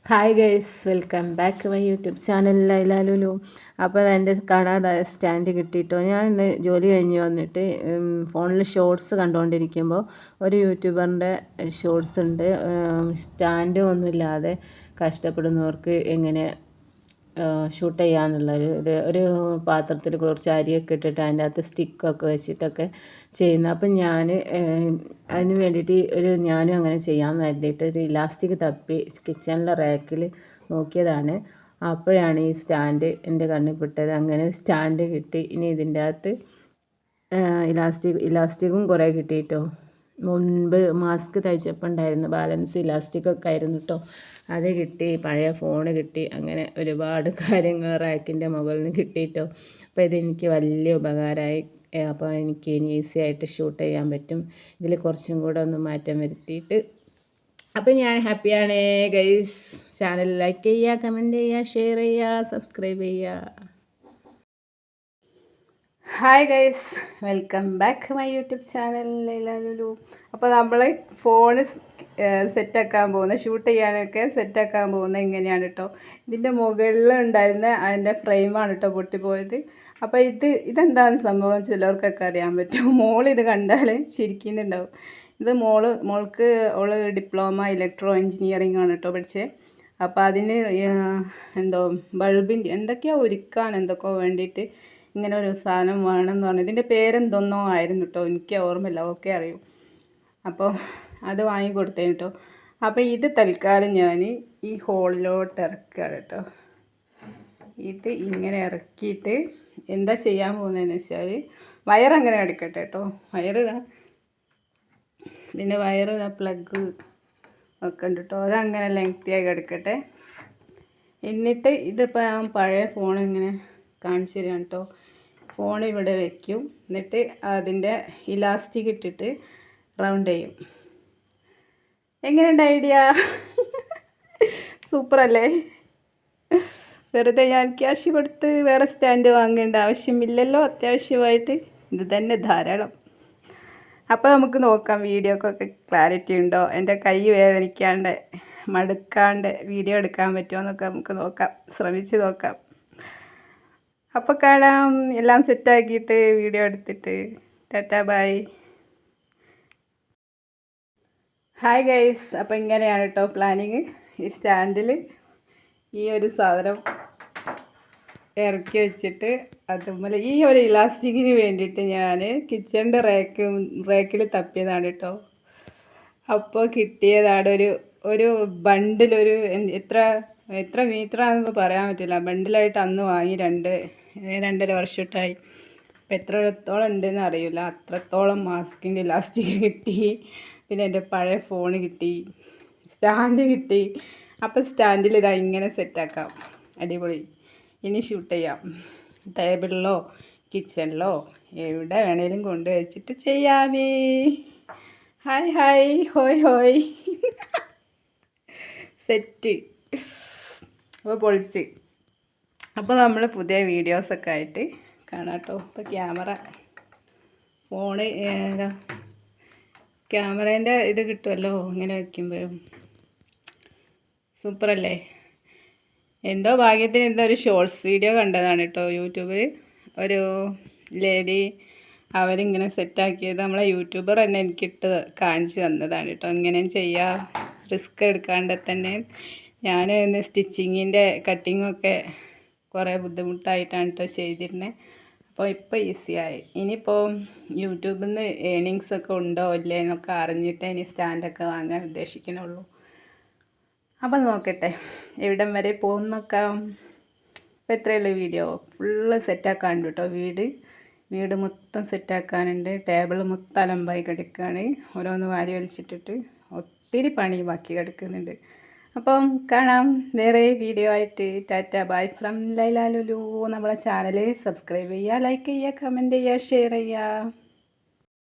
Hi guys, welcome back to my YouTube channel Laila Lulu. അപ്പോൾ എൻ്റെ കാണാതായ സ്റ്റാൻഡ് കിട്ടിയിട്ടോ. ഞാൻ ഇന്ന് ജോലി കഴിഞ്ഞ് വന്നിട്ട് ഫോണിൽ ഷോർട്സ് കണ്ടുകൊണ്ടിരിക്കുമ്പോൾ ഒരു യൂട്യൂബറിൻ്റെ ഷോർട്സ് ഉണ്ട്. സ്റ്റാൻഡ് ഒന്നുമില്ലാതെ കഷ്ടപ്പെടുന്നവർക്ക് എങ്ങനെ ഷൂട്ട് ചെയ്യാന്നുള്ളൊരു ഒരു പാത്രത്തിൽ കുറച്ച് അരിയൊക്കെ ഇട്ടിട്ട് അതിൻ്റെ അകത്ത് സ്റ്റിക്കൊക്കെ വെച്ചിട്ടൊക്കെ ചെയ്യുന്നത്. അപ്പം ഞാൻ അതിന് വേണ്ടിയിട്ട് ഞാനും അങ്ങനെ ചെയ്യാമെന്ന് കരുതിയിട്ട് ഒരു ഇലാസ്റ്റിക് തപ്പി കിച്ചണിലെ റാക്കിൽ നോക്കിയതാണ്. അപ്പോഴാണ് ഈ സ്റ്റാൻഡ് എൻ്റെ കണ്ണിൽ പെട്ടത്. അങ്ങനെ സ്റ്റാൻഡ് കിട്ടി. ഇനി ഇതിൻ്റെ അകത്ത് ഇലാസ്റ്റിക്കും കുറേ കിട്ടിയിട്ടോ. മുൻപ് മാസ്ക് തയ്ച്ചപ്പോൾ ഉണ്ടായിരുന്നു ബാലൻസ് ഇലാസ്റ്റിക്കൊക്കെ ആയിരുന്നു കേട്ടോ. അത് കിട്ടി, പഴയ ഫോണ് കിട്ടി, അങ്ങനെ ഒരുപാട് കാര്യങ്ങൾ റാക്കിൻ്റെ മുകളിൽ നിന്ന് കിട്ടിയിട്ടോ. അപ്പോൾ ഇതെനിക്ക് വലിയ ഉപകാരമായി. അപ്പോൾ എനിക്ക് ഇനി ഈസി ആയിട്ട് ഷൂട്ട് ചെയ്യാൻ പറ്റും. ഇതിൽ കുറച്ചും കൂടെ ഒന്ന് മാറ്റം വരുത്തിയിട്ട് അപ്പോൾ ഞാൻ ഹാപ്പിയാണ് ഗൈസ്. ചാനൽ ലൈക്ക് ചെയ്യുക, കമൻറ്റ് ചെയ്യുക, ഷെയർ ചെയ്യുക, സബ്സ്ക്രൈബ് ചെയ്യുക. Hi guys, welcome back my YouTube channel Laila Lulu. അപ്പോൾ നമ്മൾ ഫോണ് സെറ്റാക്കാൻ പോകുന്ന ഷൂട്ട് ചെയ്യാനൊക്കെ സെറ്റാക്കാൻ പോകുന്നത് ഇങ്ങനെയാണ് കേട്ടോ. ഇതിൻ്റെ മുകളിൽ ഉണ്ടായിരുന്ന അതിൻ്റെ ഫ്രെയിമാണ് കേട്ടോ പൊട്ടിപ്പോയത്. അപ്പോൾ ഇതെന്താണ് സംഭവം ചിലർക്കൊക്കെ അറിയാൻ പറ്റും. ഇത് കണ്ടാൽ ചിരിക്കുന്നുണ്ടാവും. ഇത് മോൾക്ക് ഡിപ്ലോമ ഇലക്ട്രോ എൻജിനീയറിംഗ് ആണ് കേട്ടോ പഠിച്ചത്. അപ്പോൾ അതിന് എന്തോ ബൾബിൻ്റെ എന്തൊക്കെയോ എന്തൊക്കെയോ വേണ്ടിയിട്ട് ഇങ്ങനെ ഒരു സാധനം വേണമെന്ന് പറഞ്ഞു. ഇതിൻ്റെ പേരെന്തൊന്നോ ആയിരുന്നു കേട്ടോ, എനിക്ക് ഓർമ്മയില്ല. ഓക്കെ അറിയൂ. അപ്പോൾ അത് വാങ്ങിക്കൊടുത്തേന് കേട്ടോ. അപ്പോൾ ഇത് തൽക്കാലം ഞാൻ ഈ ഹോളിലോട്ട് ഇറക്കുകയാണ് കേട്ടോ. ഇത് ഇങ്ങനെ ഇറക്കിയിട്ട് എന്താ ചെയ്യാൻ പോകുന്നതെന്ന് വെച്ചാൽ വയറങ്ങനെ എടുക്കട്ടെ കേട്ടോ. ഇതിൻ്റെ വയറ് പ്ലഗ് ഒക്കെ ഉണ്ട് കേട്ടോ. അതങ്ങനെ ലെങ്തിയായി കിടക്കട്ടെ. എന്നിട്ട് ഇതിപ്പോൾ ഞാൻ പഴയ ഫോൺ ഇങ്ങനെ കാണിച്ചു തരാം കേട്ടോ. ഫോൺ ഇവിടെ വയ്ക്കും. എന്നിട്ട് അതിൻ്റെ ഇലാസ്റ്റിക് ഇട്ടിട്ട് റൗണ്ട് ചെയ്യും. എങ്ങനെയുണ്ട് ഐഡിയ? സൂപ്പറല്ലേ? വെറുതെ ഞാൻ ക്യാഷ് കൊടുത്ത് വേറെ സ്റ്റാൻഡ് വാങ്ങേണ്ട ആവശ്യമില്ലല്ലോ. അത്യാവശ്യമായിട്ട് ഇത് തന്നെ ധാരാളം. അപ്പോൾ നമുക്ക് നോക്കാം വീഡിയോക്കൊക്കെ ക്ലാരിറ്റി ഉണ്ടോ, എൻ്റെ കൈ വേദനിക്കാണ്ട് മടുക്കാണ്ട് വീഡിയോ എടുക്കാൻ പറ്റുമോ എന്നൊക്കെ നമുക്ക് നോക്കാം, ശ്രമിച്ച് നോക്കാം. അപ്പോൾ കാണാം. എല്ലാം സെറ്റാക്കിയിട്ട് വീഡിയോ എടുത്തിട്ട്. Tata bye. ഹായ് ഗൈസ്, അപ്പോൾ ഇങ്ങനെയാണ് കേട്ടോ പ്ലാനിങ്. ഈ സ്റ്റാൻഡിൽ ഈ ഒരു സാധനം ഇറക്കി വെച്ചിട്ട് അതുപോലെ ഈ ഒരു ഇലാസ്റ്റിക്കിന് വേണ്ടിയിട്ട് ഞാൻ കിച്ചണിൻ്റെ റാക്കിൽ തപ്പിയതാണ് കേട്ടോ. അപ്പോൾ കിട്ടിയതാണ് ഒരു ബണ്ടിലൊരു എത്ര മീറ്ററാണെന്ന് പറയാൻ പറ്റില്ല. ബണ്ടിലായിട്ട് അന്ന് വാങ്ങി 2.5 വർഷമായിട്ടായി. അപ്പോൾ എത്രത്തോളം ഉണ്ടെന്ന് അറിയില്ല. അത്രത്തോളം മാസ്കിൻ്റെ ഇലാസ്റ്റിക് കിട്ടി. പിന്നെ എൻ്റെ പഴയ ഫോണ് കിട്ടി, സ്റ്റാൻഡ് കിട്ടി. അപ്പോൾ സ്റ്റാൻഡിൽ ഇതാ ഇങ്ങനെ സെറ്റാക്കാം. അടിപൊളി. ഇനി ഷൂട്ട് ചെയ്യാം. ടേബിളിലോ കിച്ചണിലോ എവിടെ വേണേലും കൊണ്ട് വെച്ചിട്ട് ചെയ്യാമേ. ഹായ് ഹായ് ഹോയ് ഹോയ്. സെറ്റ്. അപ്പോൾ പൊളിച്ച്. അപ്പോൾ നമ്മൾ പുതിയ വീഡിയോസൊക്കെ ആയിട്ട് കാണാം കേട്ടോ. ഇപ്പോൾ ക്യാമറേൻ്റെ ഇത് കിട്ടുമല്ലോ ഇങ്ങനെ വയ്ക്കുമ്പോഴും. സൂപ്പറല്ലേ? എന്തോ ഭാഗ്യത്തിന് ഒരു ഷോർട്സ് വീഡിയോ കണ്ടതാണ് കേട്ടോ യൂട്യൂബിൽ. ഒരു ലേഡി അവരിങ്ങനെ സെറ്റാക്കിയത് നമ്മളെ യൂട്യൂബർ തന്നെ എനിക്കിട്ട് കാണിച്ച് തന്നതാണ് കേട്ടോ. ഇങ്ങനെയും ചെയ്യാം, റിസ്ക് എടുക്കാണ്ട് തന്നെ. ഞാൻ സ്റ്റിച്ചിങ്ങിൻ്റെ കട്ടിങ്ങൊക്കെ കുറേ ബുദ്ധിമുട്ടായിട്ടാണ് കേട്ടോ ചെയ്തിരുന്നത്. അപ്പോൾ ഇപ്പോൾ ഈസിയായി. ഇനിയിപ്പോൾ യൂട്യൂബിൽ നിന്ന് ഏണിങ്സൊക്കെ ഉണ്ടോ ഇല്ലേ എന്നൊക്കെ അറിഞ്ഞിട്ട് ഇനി സ്റ്റാൻഡൊക്കെ വാങ്ങാൻ ഉദ്ദേശിക്കണുള്ളൂ. അപ്പം നോക്കട്ടെ എവിടം വരെ പോകുന്നൊക്കെ. അപ്പോൾ എത്രയുള്ളൂ വീഡിയോ. ഫുള്ള് സെറ്റാക്കാനുണ്ട് കേട്ടോ. വീട് മൊത്തം സെറ്റാക്കാനുണ്ട്. ടേബിൾ മൊത്തം അലമ്പായി കിടക്കുകയാണ്. ഓരോന്ന് വാരി വലിച്ചിട്ടിട്ട് ഒത്തിരി പണി ബാക്കി കിടക്കുന്നുണ്ട്. അപ്പം കാണാം വേറെ വീഡിയോ ആയിട്ട്. Tata bye from Laila Lulu. നമ്മളെ ചാനൽ സബ്സ്ക്രൈബ് ചെയ്യുക, ലൈക്ക് ചെയ്യുക, കമൻറ്റ് ചെയ്യുക, ഷെയർ ചെയ്യുക.